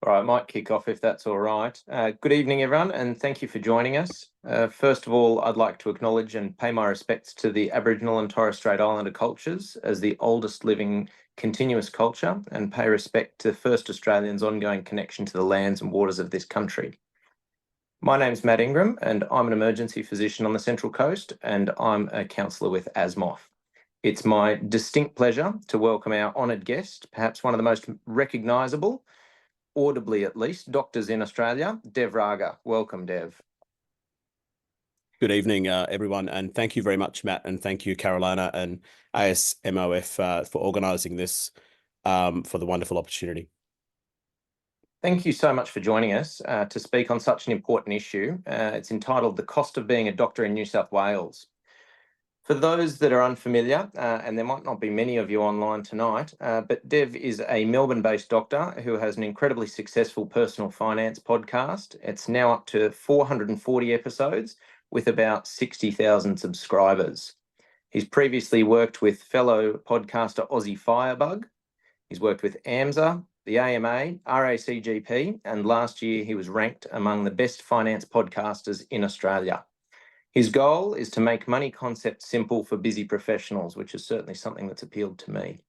All right, I might kick off if that's all right. Good evening, everyone, and thank you for joining us. First of all, I'd like to acknowledge and pay my respects to the Aboriginal and Torres Strait Islander cultures as the oldest living continuous culture, and pay respect to First Australians' ongoing connection to the lands and waters of this country. My name's Matt Ingram, and I'm an emergency physician on the Central Coast, and I'm a counsellor with ASMOF. It's my distinct pleasure to welcome our honoured guest, perhaps one of the most recognisable, audibly at least, doctors in Australia, Dev Raga. Welcome, Dev. Good evening, everyone, and thank you very much, Matt, and thank you, Carolina and ASMOF for organising this, for the wonderful opportunity. Thank you so much for joining us to speak on such an important issue. It's entitled The Cost of Being a Doctor in New South Wales. For those that are unfamiliar, and there might not be many of you online tonight, but Dev is a Melbourne-based doctor who has an incredibly successful personal finance podcast. It's now up to 440 episodes with about 60,000 subscribers. He's previously worked with fellow podcaster Aussie Firebug. He's worked with AMSA, the AMA, RACGP, and last year he was ranked among the best finance podcasters in Australia. His goal is to make money concepts simple for busy professionals, which is certainly something that's appealed to me.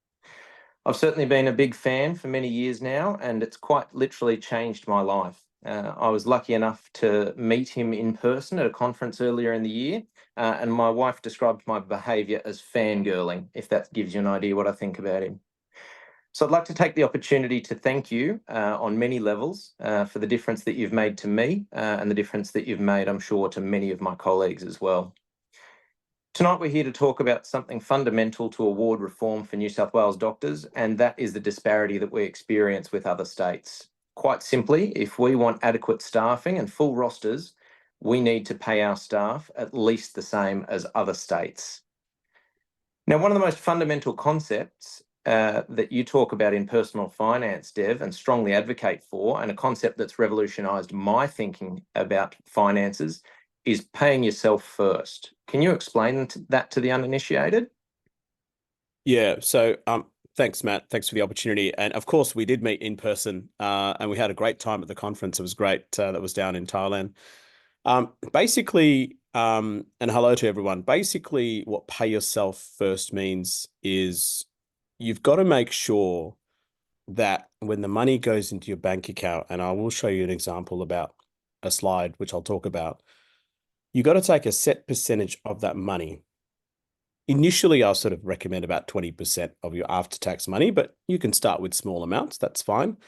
I've certainly been a big fan for many years now, and it's quite literally changed my life. I was lucky enough to meet him in person at a conference earlier in the year, and my wife described my behaviour as fangirling, if that gives you an idea what I think about him. So I'd like to take the opportunity to thank you on many levels for the difference that you've made to me and the difference that you've made, I'm sure, to many of my colleagues as well. Tonight, we're here to talk about something fundamental to award reform for New South Wales doctors, and that is the disparity that we experience with other states. Quite simply, if we want adequate staffing and full rosters, we need to pay our staff at least the same as other states. Now, one of the most fundamental concepts that you talk about in personal finance, Dev, and strongly advocate for, and a concept that's revolutionised my thinking about finances, is paying yourself first. Can you explain that to the uninitiated? Yeah, so thanks, Matt. Thanks for the opportunity. And of course, we did meet in person, and we had a great time at the conference. It was great. That was down in Thailand. Basically, and hello to everyone. Basically, what pay yourself first means is you've got to make sure that when the money goes into your bank account, and I will show you an example about a slide, which I'll talk about, you got to take a set percentage of that money. Initially, I'll sort of recommend about 20% of your after-tax money, but you can start with small amounts, that's fine,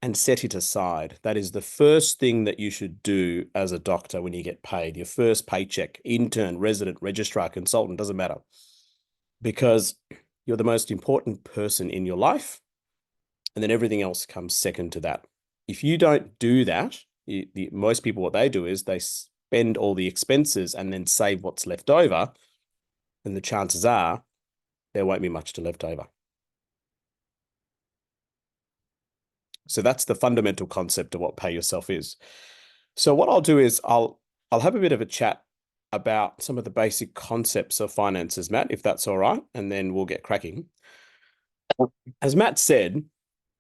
and set it aside. That is the first thing that you should do as a doctor when you get paid. Your first paycheck, intern, resident, registrar, consultant, doesn't matter, because you're the most important person in your life, and then everything else comes second to that. If you don't do that, most people, what they do is they spend all the expenses and then save what's left over, then the chances are there won't be much to left over. So that's the fundamental concept of what pay yourself is. So what I'll do is I'll have a bit of a chat about some of the basic concepts of finances, Matt, if that's all right, and then we'll get cracking. As Matt said,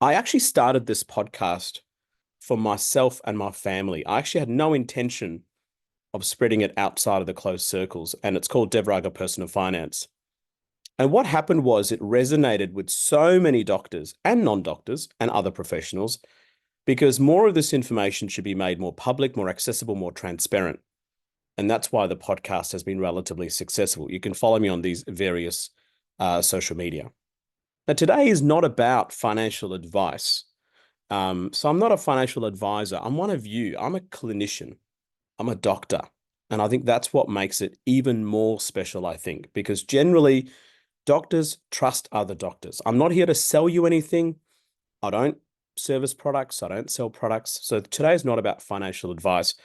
I actually started this podcast for myself and my family. I actually had no intention of spreading it outside of the closed circles, and it's called Dev Raga Personal Finance. And what happened was it resonated with so many doctors and non-doctors and other professionals, because more of this information should be made more public, more accessible, more transparent. And that's why the podcast has been relatively successful. You can follow me on these various social media. Now, today is not about financial advice. So I'm not a financial advisor. I'm one of you. I'm a clinician. I'm a doctor. And I think that's what makes it even more special, I think, because generally doctors trust other doctors. I'm not here to sell you anything. I don't service products. I don't sell products. So today is not about financial advice.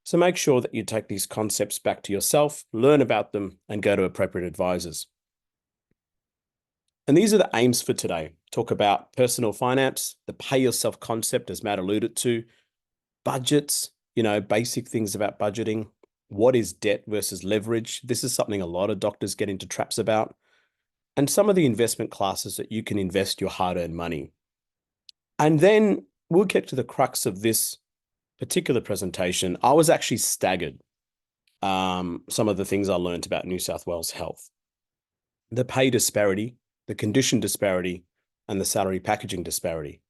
So make sure that you take these concepts back to yourself, learn about them, and go to appropriate advisors. And these are the aims for today. Talk about personal finance, the pay yourself concept, as Matt alluded to, budgets, basic things about budgeting. What is debt versus leverage? This is something a lot of doctors get into traps about. And some of the investment classes that you can invest your hard-earned money. And then we'll get to the crux of this particular presentation. I was actually staggered. Some of the things I learned about New South Wales Health, the pay disparity, the condition disparity, and the salary packaging disparity,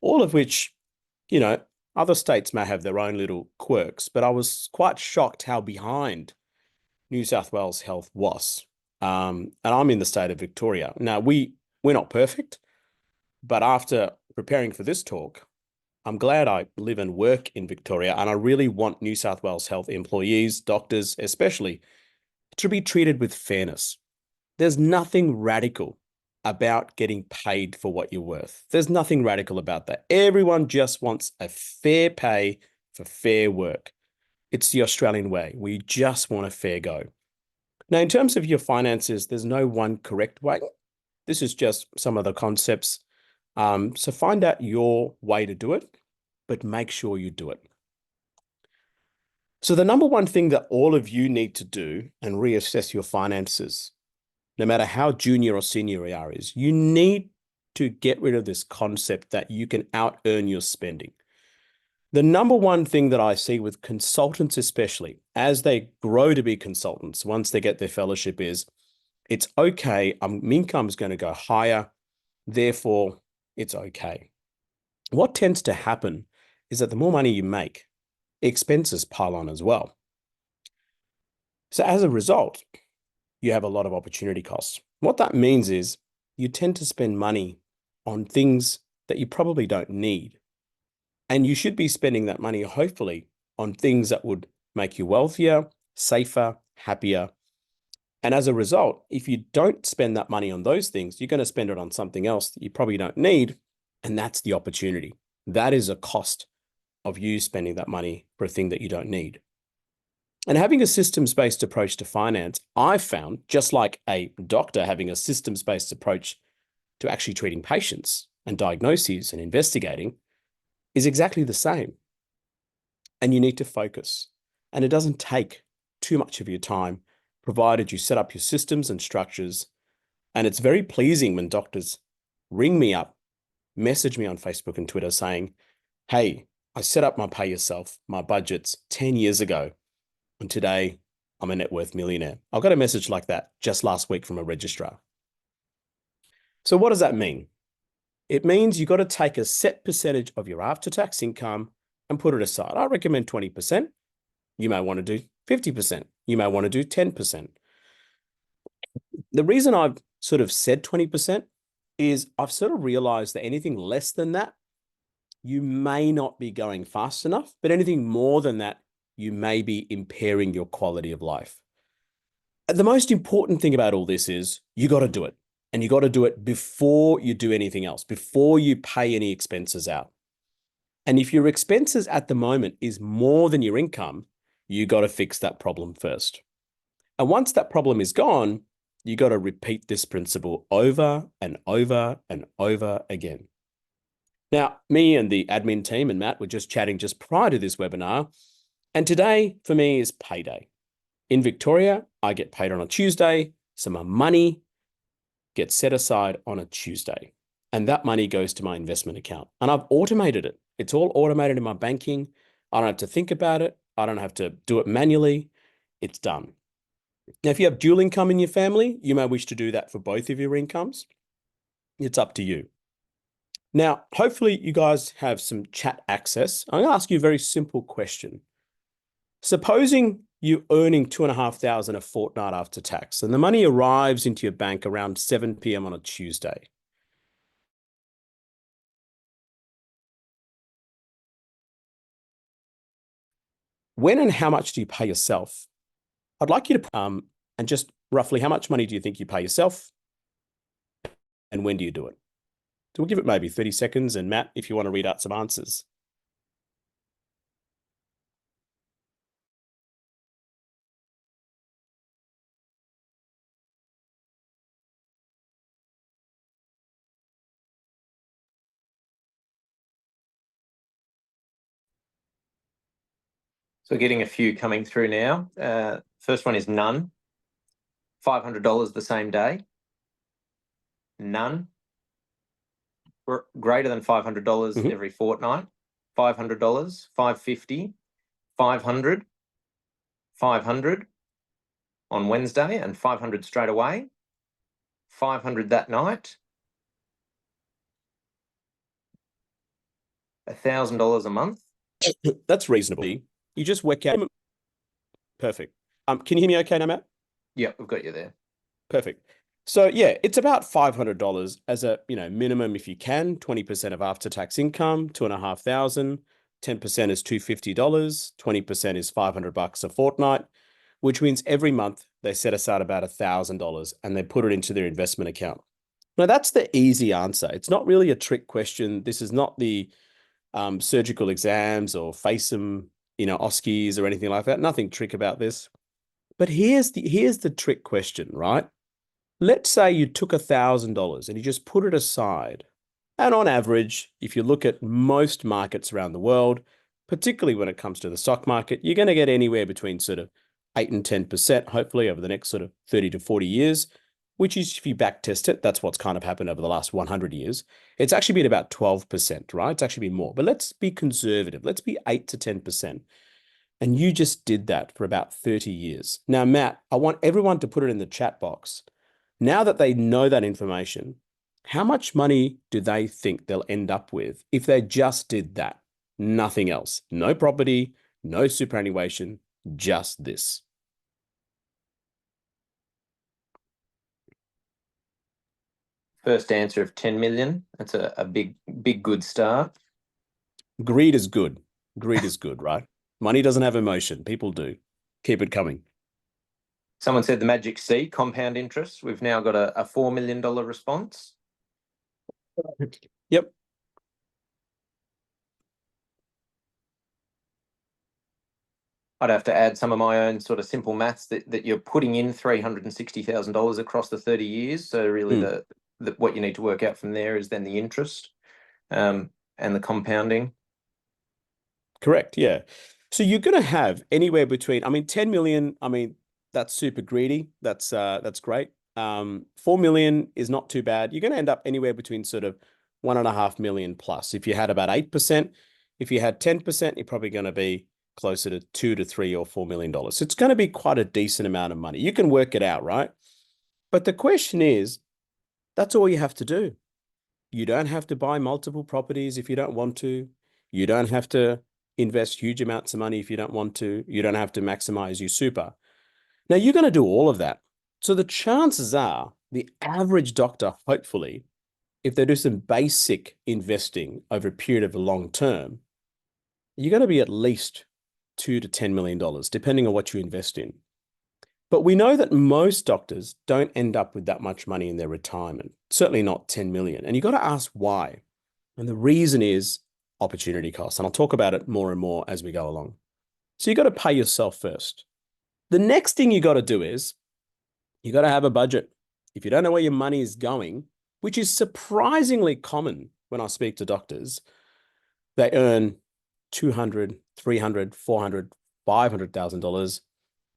all of which, you know, other states may have their own little quirks, but I was quite shocked how behind New South Wales Health was. And I'm in the state of Victoria. Now, we're not perfect, but after preparing for this talk, I'm glad I live and work in Victoria, and I really want New South Wales Health employees, doctors especially, to be treated with fairness. There's nothing radical about getting paid for what you're worth. There's nothing radical about that. Everyone just wants a fair pay for fair work. It's the Australian way. We just want a fair go. Now, in terms of your finances, there's no one correct way. This is just some of the concepts. So find out your way to do it, but make sure you do it. So the number one thing that all of you need to do and reassess your finances, no matter how junior or senior you are, is you need to get rid of this concept that you can out-earn your spending. The number one thing that I see with consultants, especially as they grow to be consultants, once they get their fellowship, is it's okay, income is going to go higher, therefore it's okay. What tends to happen is that the more money you make, expenses pile on as well. So as a result, you have a lot of opportunity costs. What that means is you tend to spend money on things that you probably don't need. And you should be spending that money, hopefully, on things that would make you wealthier, safer, happier. And as a result, if you don't spend that money on those things, you're going to spend it on something else that you probably don't need. And that's the opportunity. That is a cost of you spending that money for a thing that you don't need. And having a systems-based approach to finance, I've found, just like a doctor having a systems-based approach to actually treating patients and diagnoses and investigating, is exactly the same. And you need to focus. And it doesn't take too much of your time, provided you set up your systems and structures. And it's very pleasing when doctors ring me up, message me on Facebook and Twitter saying, hey, I set up my pay yourself, my budgets 10 years ago, and today I'm a net worth millionaire. I got a message like that just last week from a registrar. So what does that mean? It means you've got to take a set percentage of your after-tax income and put it aside. I recommend 20%. You may want to do 50%. You may want to do 10%. The reason I've sort of said 20% is I've sort of realized that anything less than that, you may not be going fast enough, but anything more than that, you may be impairing your quality of life. The most important thing about all this is you got to do it. And you got to do it before you do anything else, before you pay any expenses out. And if your expenses at the moment is more than your income, you got to fix that problem first. And once that problem is gone, you got to repeat this principle over and over and over again. Now, me and the admin team and Matt were just chatting just prior to this webinar. And today for me is payday. In Victoria, I get paid on a Tuesday, so my money gets set aside on a Tuesday. And that money goes to my investment account. And I've automated it. It's all automated in my banking. I don't have to think about it. I don't have to do it manually. It's done. Now, if you have dual income in your family, you may wish to do that for both of your incomes. It's up to you. Now, hopefully you guys have some chat access. I'm going to ask you a very simple question. Supposing you're earning $2,500 a fortnight after tax, and the money arrives into your bank around 7 p.m. on a Tuesday. When and how much do you pay yourself? I'd like you to, and just roughly how much money do you think you pay yourself? And when do you do it? So we'll give it maybe 30 seconds. And Matt, if you want to read out some answers. So getting a few coming through now. First one is none. $500 the same day. None. greater than $500 Mhm. every fortnight, $500, $550, $500, $500 on Wednesday, and $500 straight away, $500 that night, $1,000 a month. That's reasonable. You just work out. Perfect. Can you hear me okay now, Matt? Yeah, we've got you there. Perfect. So yeah, it's about $500 as a minimum if you can. 20% of after-tax income, 2,500. 10% is $250. 20% is $500 a fortnight, which means every month they set aside about $1,000 and they put it into their investment account. Now that's the easy answer. It's not really a trick question. This is not the surgical exams or FACEM, OSCEs or anything like that. Nothing trick about this. But here's the trick question, right? Let's say you took $1,000 and you just put it aside. And on average, if you look at most markets around the world, particularly when it comes to the stock market, you're going to get anywhere between sort of 8 and 10%, hopefully over the next sort of 30 to 40 years, which is, if you back test it, that's what's kind of happened over the last 100 years. It's actually been about 12%, right? It's actually been more, but let's be conservative. Let's be 8 to 10%. And you just did that for about 30 years. Now, Matt, I want everyone to put it in the chat box. Now that they know that information, how much money do they think they'll end up with if they just did that? Nothing else. No property, no superannuation, just this. First answer of 10 million. That's a big, good start. Greed is good. Greed is good, right? Money doesn't have emotion. People do. Keep it coming. Someone said the magic C, compound interest. We've now got a $4 million response. Yep. I'd have to add some of my own sort of simple maths that you're putting in $360,000 across the 30 years. So really what you need to work out from there is then the interest and the compounding. Correct. Yeah. So you're going to have anywhere between, 10 million, that's super greedy. That's great. 4 million is not too bad. You're going to end up anywhere between sort of 1.5 million plus. If you had about 8%, if you had 10%, you're probably going to be closer to 2 to 3 or $4 million. So it's going to be quite a decent amount of money. You can work it out, right? But the question is, that's all you have to do. You don't have to buy multiple properties if you don't want to. You don't have to invest huge amounts of money if you don't want to. You don't have to maximize your super. Now, you're going to do all of that. So the chances are the average doctor, hopefully, if they do some basic investing over a period of a long term, you're going to be at least $2 to $10 million, depending on what you invest in. But we know that most doctors don't end up with that much money in their retirement, certainly not 10 million. And you've got to ask why. And the reason is opportunity cost. And I'll talk about it more and more as we go along. So you've got to pay yourself first. The next thing you got to do is you got to have a budget. If you don't know where your money is going, which is surprisingly common when I speak to doctors, they earn $200,000, $300,000, $400,000, $500,000.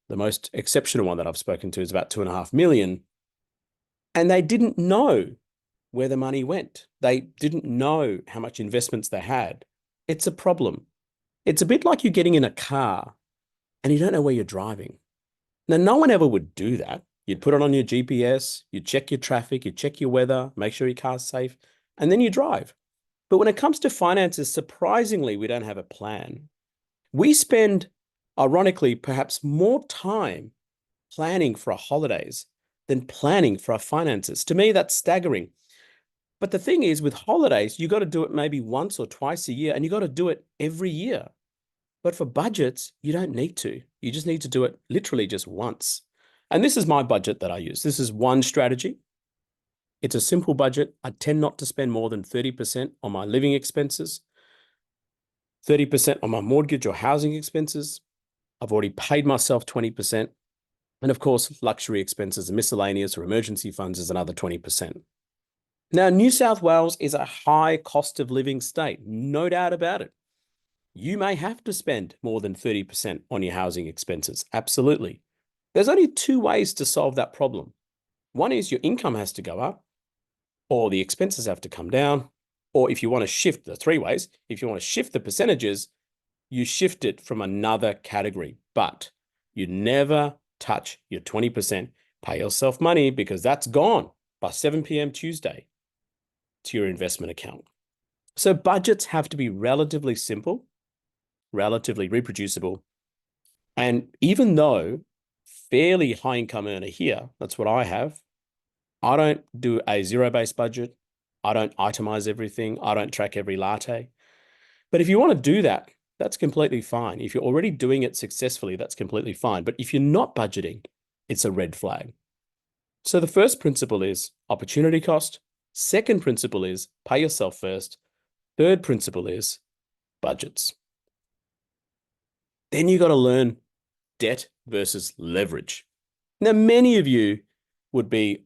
The most exceptional one that I've spoken to is about 2.5 million. And they didn't know where the money went. They didn't know how much investments they had. It's a problem. It's a bit like you getting in a car and you don't know where you're driving. Now, no one ever would do that. You'd put it on your GPS, you check your traffic, you check your weather, make sure your car's safe, and then you drive. But when it comes to finances, surprisingly, we don't have a plan. We spend, ironically, perhaps more time planning for our holidays than planning for our finances. To me, that's staggering. But the thing is, with holidays, you got to do it maybe once or twice a year, and you got to do it every year. But for budgets, you don't need to. You just need to do it literally just once. And this is my budget that I use. This is one strategy. It's a simple budget. I tend not to spend more than 30% on my living expenses, 30% on my mortgage or housing expenses. I've already paid myself 20%. And of course, luxury expenses and miscellaneous or emergency funds is another 20%. Now, New South Wales is a high cost of living state, no doubt about it. You may have to spend more than 30% on your housing expenses. Absolutely. There's only two ways to solve that problem. One is your income has to go up or the expenses have to come down. Or if you want to shift the 3 ways, if you want to shift the percentages, you shift it from another category, but you never touch your 20%. Pay yourself money because that's gone by 7 p.m. Tuesday to your investment account. So budgets have to be relatively simple, relatively reproducible. And even though fairly high income earner here, that's what I have, I don't do a zero-based budget. I don't itemize everything. I don't track every latte. But if you want to do that, that's completely fine. If you're already doing it successfully, that's completely fine. But if you're not budgeting, it's a red flag. So the first principle is opportunity cost. Second principle is pay yourself first. Third principle is budgets. Then you got to learn debt versus leverage. Now, many of you would be,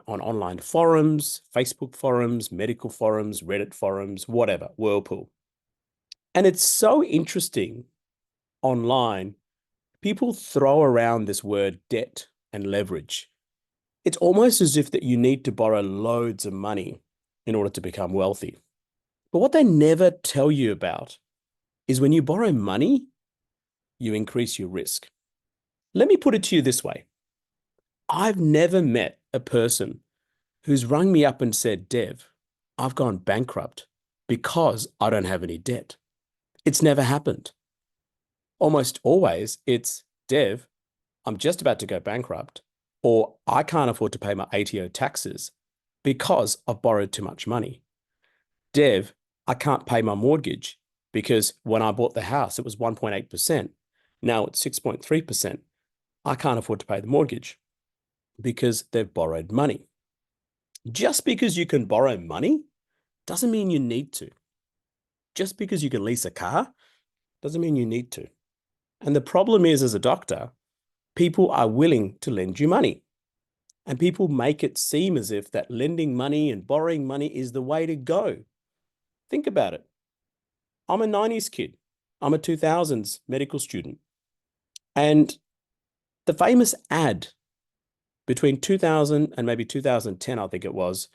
on online forums, Facebook forums, medical forums, Reddit forums, whatever, Whirlpool. And it's so interesting online. People throw around this word debt and leverage. It's almost as if that you need to borrow loads of money in order to become wealthy. But what they never tell you about is when you borrow money, you increase your risk. Let me put it to you this way. I've never met a person who's rung me up and said, Dev, I've gone bankrupt because I don't have any debt. It's never happened. Almost always it's, Dev, I'm just about to go bankrupt, or I can't afford to pay my ATO taxes because I've borrowed too much money. Dev, I can't pay my mortgage because when I bought the house, it was 1.8%. Now it's 6.3%. I can't afford to pay the mortgage because they've borrowed money. Just because you can borrow money doesn't mean you need to. Just because you can lease a car doesn't mean you need to. And the problem is, as a doctor, people are willing to lend you money. And people make it seem as if that lending money and borrowing money is the way to go. Think about it. I'm a 90s kid. I'm a 2000s medical student. And the famous ad between 2000 and maybe 2010, I think it was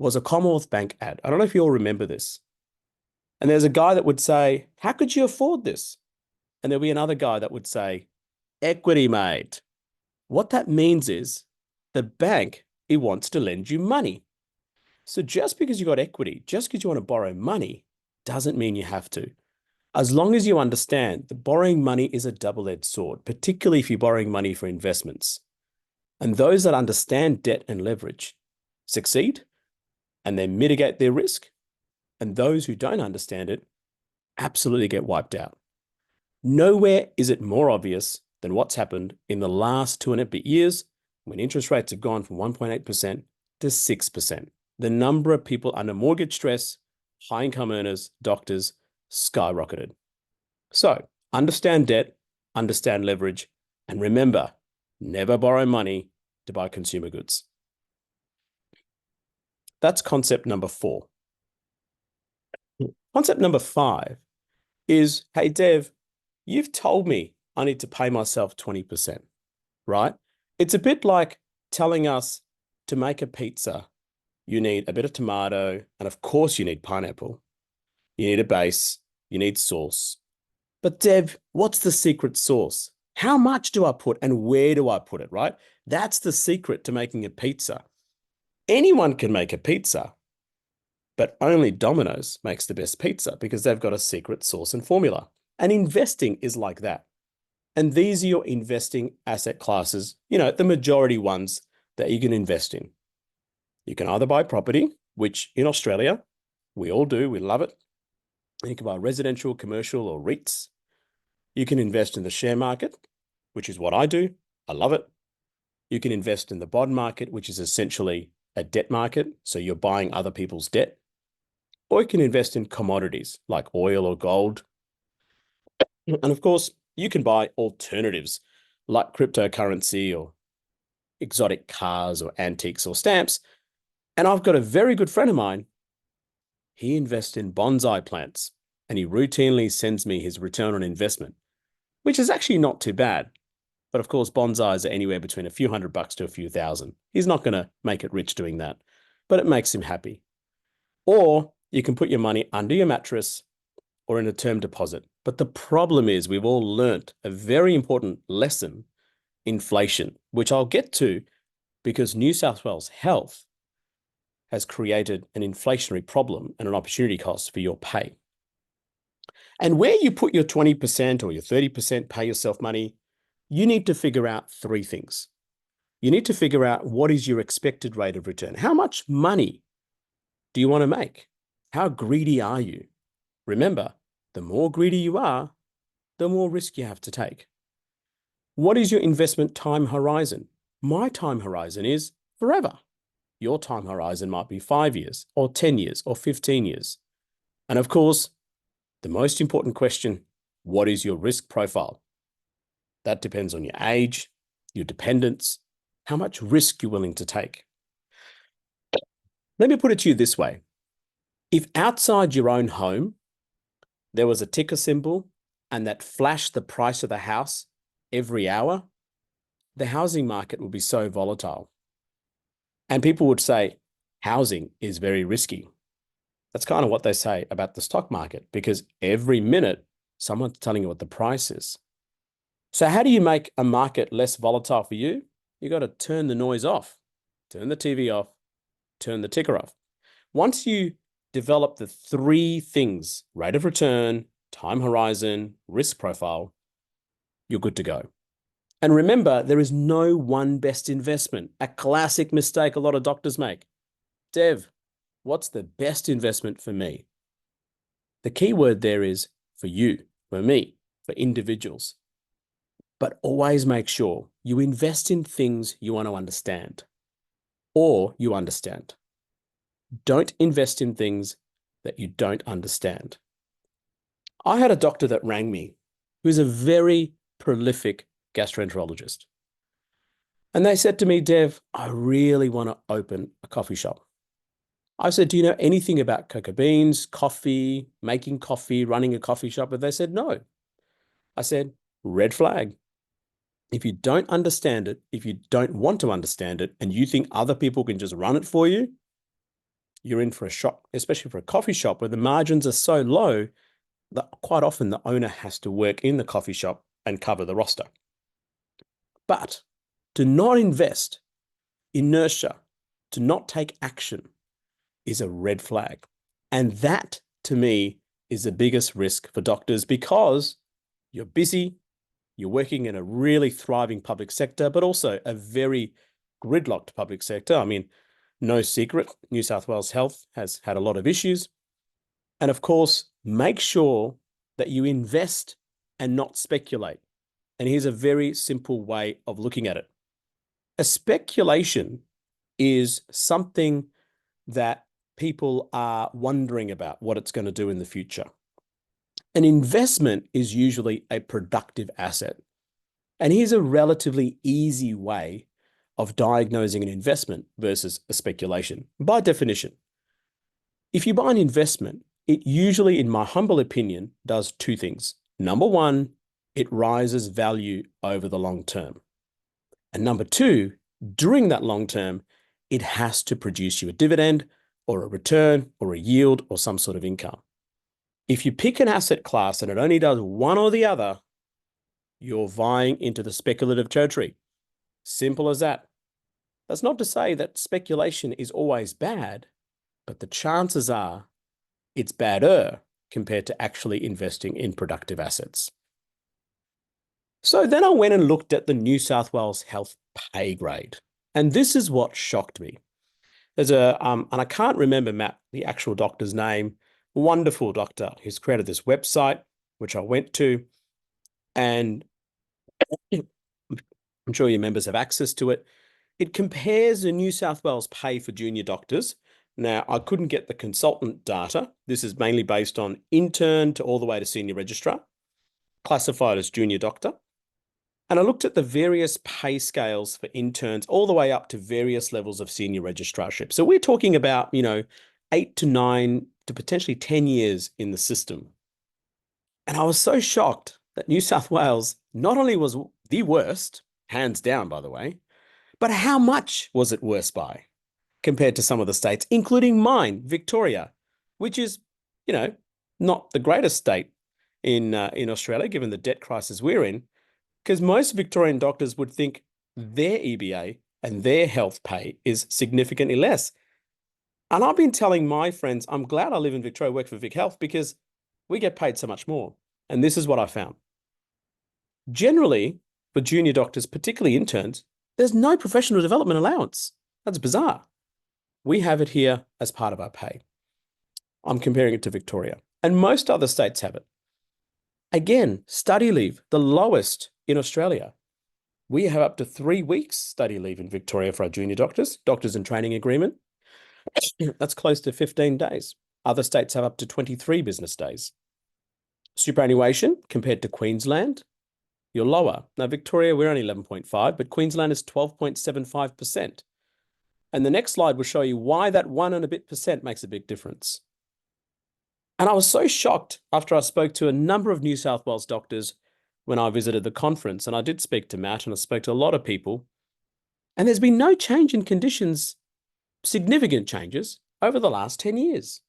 a Commonwealth Bank ad. I don't know if you all remember this. And there's a guy that would say, how could you afford this? And there'll be another guy that would say, equity, mate. What that means is the bank, it wants to lend you money. So just because you got equity, just because you want to borrow money, doesn't mean you have to. As long as you understand that borrowing money is a double-edged sword, particularly if you're borrowing money for investments. And those that understand debt and leverage succeed and they mitigate their risk. And those who don't understand it absolutely get wiped out. Nowhere is it more obvious than what's happened in the last 2 and a bit years when interest rates have gone from 1.8% to 6%. The number of people under mortgage stress, high income earners, doctors, skyrocketed. So understand debt, understand leverage, and remember, never borrow money to buy consumer goods. That's concept number 4. Concept number 5 is, hey, Dev, you've told me I need to pay myself 20%, right? It's a bit like telling us to make a pizza. You need a bit of tomato, and of course you need pineapple. You need a base, you need sauce. But Dev, what's the secret sauce? How much do I put and where do I put it, right? That's the secret to making a pizza. Anyone can make a pizza, but only Domino's makes the best pizza because they've got a secret sauce and formula. And investing is like that. And these are your investing asset classes, the majority ones that you can invest in. You can either buy property, which in Australia, we all do, we love it. You can buy residential, commercial, or REITs. You can invest in the share market, which is what I do. I love it. You can invest in the bond market, which is essentially a debt market. So you're buying other people's debt. Or you can invest in commodities like oil or gold. And of course, you can buy alternatives like cryptocurrency or exotic cars or antiques or stamps. And I've got a very good friend of mine. He invests in bonsai plants and he routinely sends me his return on investment, which is actually not too bad. But of course, bonsais are anywhere between a few $100 to a few thousand. He's not going to make it rich doing that, but it makes him happy. or you can put your money under your mattress or in a term deposit. But the problem is we've all learnt a very important lesson: inflation, which I'll get to, because New South Wales Health has created an inflationary problem and an opportunity cost for your pay. And where you put your 20% or your 30% pay yourself money, you need to figure out three things. You need to figure out what is your expected rate of return. How much money do you want to make? How greedy are you? Remember, the more greedy you are, the more risk you have to take. What is your investment time horizon? My time horizon is forever. Your time horizon might be 5 years or 10 years or 15 years. And of course, the most important question, what is your risk profile? That depends on your age, your dependents, how much risk you're willing to take. Let me put it to you this way. If outside your own home, there was a ticker symbol and that flashed the price of the house every hour, the housing market would be so volatile. And people would say, housing is very risky. That's kind of what they say about the stock market, because every minute, someone's telling you what the price is. So how do you make a market less volatile for you? You got to turn the noise off, turn the TV off, turn the ticker off. Once you develop the three things, rate of return, time horizon, risk profile, you're good to go. And remember, there is no one best investment, a classic mistake a lot of doctors make. Dev, what's the best investment for me? The key word there is for you, for me, for individuals. But always make sure you invest in things you want to understand or you understand. Don't invest in things that you don't understand. I had a doctor that rang me who's a very prolific gastroenterologist. And they said to me, Dev, I really want to open a coffee shop. I said, do you know anything about cocoa beans, coffee, making coffee, running a coffee shop? And they said, no. I said, red flag. If you don't understand it, if you don't want to understand it, and you think other people can just run it for you, you're in for a shock, especially for a coffee shop where the margins are so low that quite often the owner has to work in the coffee shop and cover the roster. But to not invest, inertia, to not take action is a red flag. And that, to me, is the biggest risk for doctors, because you're busy, you're working in a really thriving public sector, but also a very gridlocked public sector. I mean, no secret, New South Wales Health has had a lot of issues. And of course, make sure that you invest and not speculate. And here's a very simple way of looking at it. A speculation is something that people are wondering about what it's going to do in the future. An investment is usually a productive asset. And here's a relatively easy way of diagnosing an investment versus a speculation. By definition, if you buy an investment, it usually, in my humble opinion, does two things. Number one, it rises value over the long term. And number two, during that long term, it has to produce you a dividend or a return or a yield or some sort of income. If you pick an asset class and it only does one or the other, you're vying into the speculative territory. Simple as that. That's not to say that speculation is always bad, but the chances are it's badder compared to actually investing in productive assets. So then I went and looked at the New South Wales Health pay grade. And this is what shocked me. There's and I can't remember, Matt, the actual doctor's name, wonderful doctor who's created this website, which I went to, and I'm sure your members have access to it. It compares the New South Wales pay for junior doctors. Now, I couldn't get the consultant data. This is mainly based on intern to all the way to senior registrar, classified as junior doctor. And I looked at the various pay scales for interns all the way up to various levels of senior registrarship. So we're talking about, 8 to 9 to potentially 10 years in the system. And I was so shocked that New South Wales not only was the worst, hands down, by the way, but how much was it worse by compared to some of the states, including mine, Victoria, which is, not the greatest state in Australia, given the debt crisis we're in, because most Victorian doctors would think their EBA and their health pay is significantly less. And I've been telling my friends, I'm glad I live in Victoria, work for Vic Health, because we get paid so much more. And this is what I found. Generally, for junior doctors, particularly interns, there's no professional development allowance. That's bizarre. We have it here as part of our pay. I'm comparing it to Victoria, and most other states have it. Again, study leave, the lowest in Australia. We have up to 3 weeks study leave in Victoria for our junior doctors in training agreement. That's close to 15 days. Other states have up to 23 business days. Superannuation compared to Queensland, you're lower. Now, Victoria, we're only 11.5, but Queensland is 12.75%. And the next slide will show you why that 1 and a bit percent makes a big difference. And I was so shocked after I spoke to a number of New South Wales doctors when I visited the conference, and I did speak to Matt and I spoke to a lot of people, and there's been no change in conditions, significant changes, over the last 10 years.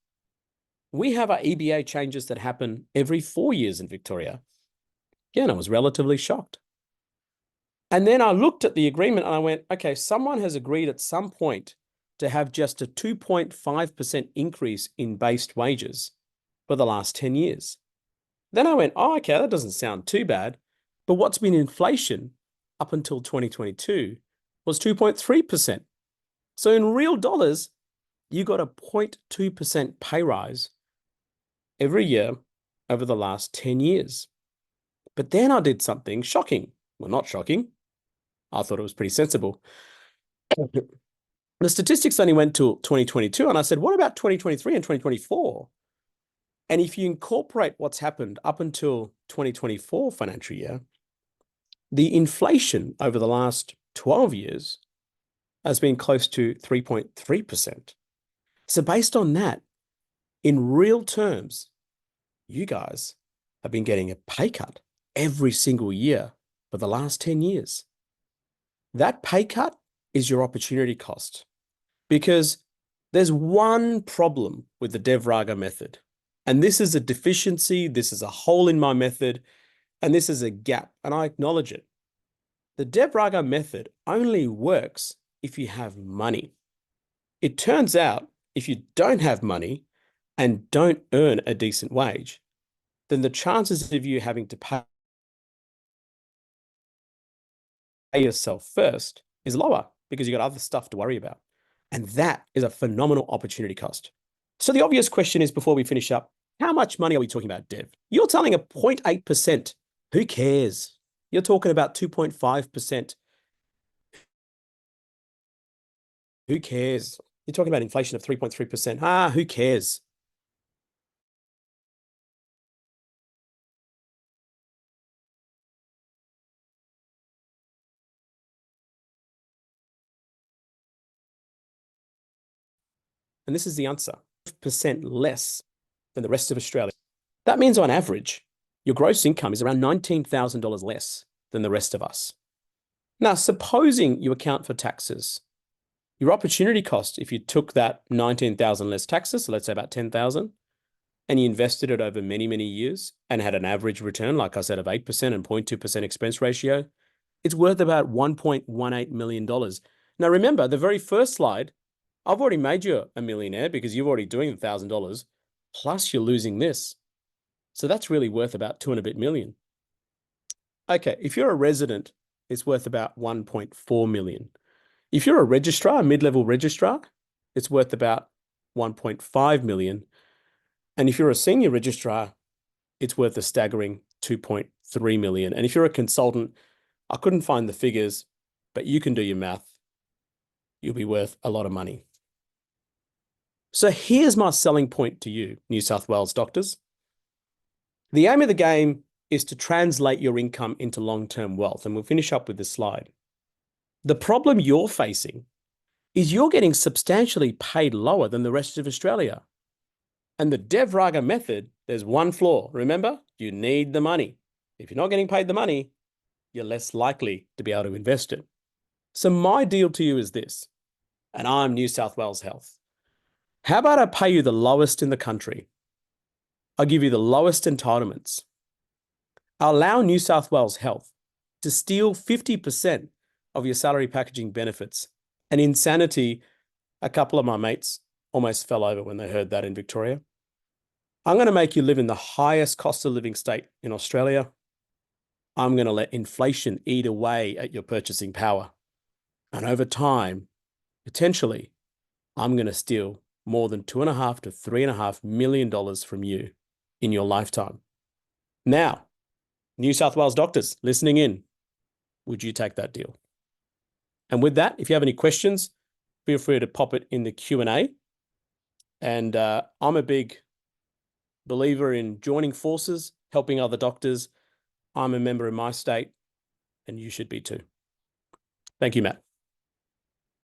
We have our EBA changes that happen every 4 years in Victoria. Again, I was relatively shocked. And then I looked at the agreement and I went, okay, someone has agreed at some point to have just a 2.5% increase in base wages for the last 10 years. Then I went, oh, okay, that doesn't sound too bad. But what's been inflation up until 2022 was 2.3%. So in real dollars, you got a 0.2% pay rise every year over the last 10 years. But then I did something shocking. Well, not shocking. I thought it was pretty sensible. The statistics only went to 2022, and I said, what about 2023 and 2024? And if you incorporate what's happened up until 2024 financial year, the inflation over the last 12 years has been close to 3.3%. So based on that, in real terms, you guys have been getting a pay cut every single year for the last 10 years. That pay cut is your opportunity cost, because there's one problem with the Dev Raga method. And this is a deficiency, this is a hole in my method, and this is a gap, and I acknowledge it. The Dev Raga method only works if you have money. It turns out if you don't have money and don't earn a decent wage, then the chances of you having to pay yourself first is lower, because you've got other stuff to worry about. And that is a phenomenal opportunity cost. So the obvious question is, before we finish up, how much money are we talking about, Dev? You're telling a 0.8%. Who cares? You're talking about 2.5%. Who cares? You're talking about inflation of 3.3%. Who cares? And this is the answer: 5% less than the rest of Australia. That means on average, your gross income is around $19,000 less than the rest of us. Now, supposing you account for taxes, your opportunity cost, if you took that 19,000 less taxes, so let's say about 10,000, and you invested it over many, many years and had an average return, like I said, of 8% and 0.2% expense ratio, it's worth about $1.18 million. Now, remember, the very first slide, I've already made you a millionaire because you're already doing $1,000, plus you're losing this. So that's really worth about 2 and a bit million. Okay, if you're a resident, it's worth about 1.4 million. If you're a registrar, a mid-level registrar, it's worth about 1.5 million. And if you're a senior registrar, it's worth a staggering 2.3 million. And if you're a consultant, I couldn't find the figures, but you can do your math. You'll be worth a lot of money. So here's my selling point to you, New South Wales doctors. The aim of the game is to translate your income into long-term wealth, and we'll finish up with this slide. The problem you're facing is you're getting substantially paid lower than the rest of Australia. And the Dev Raga method, there's one flaw. Remember, you need the money. If you're not getting paid the money, you're less likely to be able to invest it. So my deal to you is this, and I'm New South Wales Health. How about I pay you the lowest in the country? I'll give you the lowest entitlements. I'll allow New South Wales Health to steal 50% of your salary packaging benefits. An insanity. A couple of my mates almost fell over when they heard that in Victoria. I'm going to make you live in the highest cost of living state in Australia. I'm going to let inflation eat away at your purchasing power. And over time, potentially, I'm going to steal more than $2.5 to $3.5 million from you in your lifetime. Now, New South Wales doctors listening in, would you take that deal? And with that, if you have any questions, feel free to pop it in the Q&A. And I'm a big believer in joining forces, helping other doctors. I'm a member in my state, and you should be too. Thank you, Matt.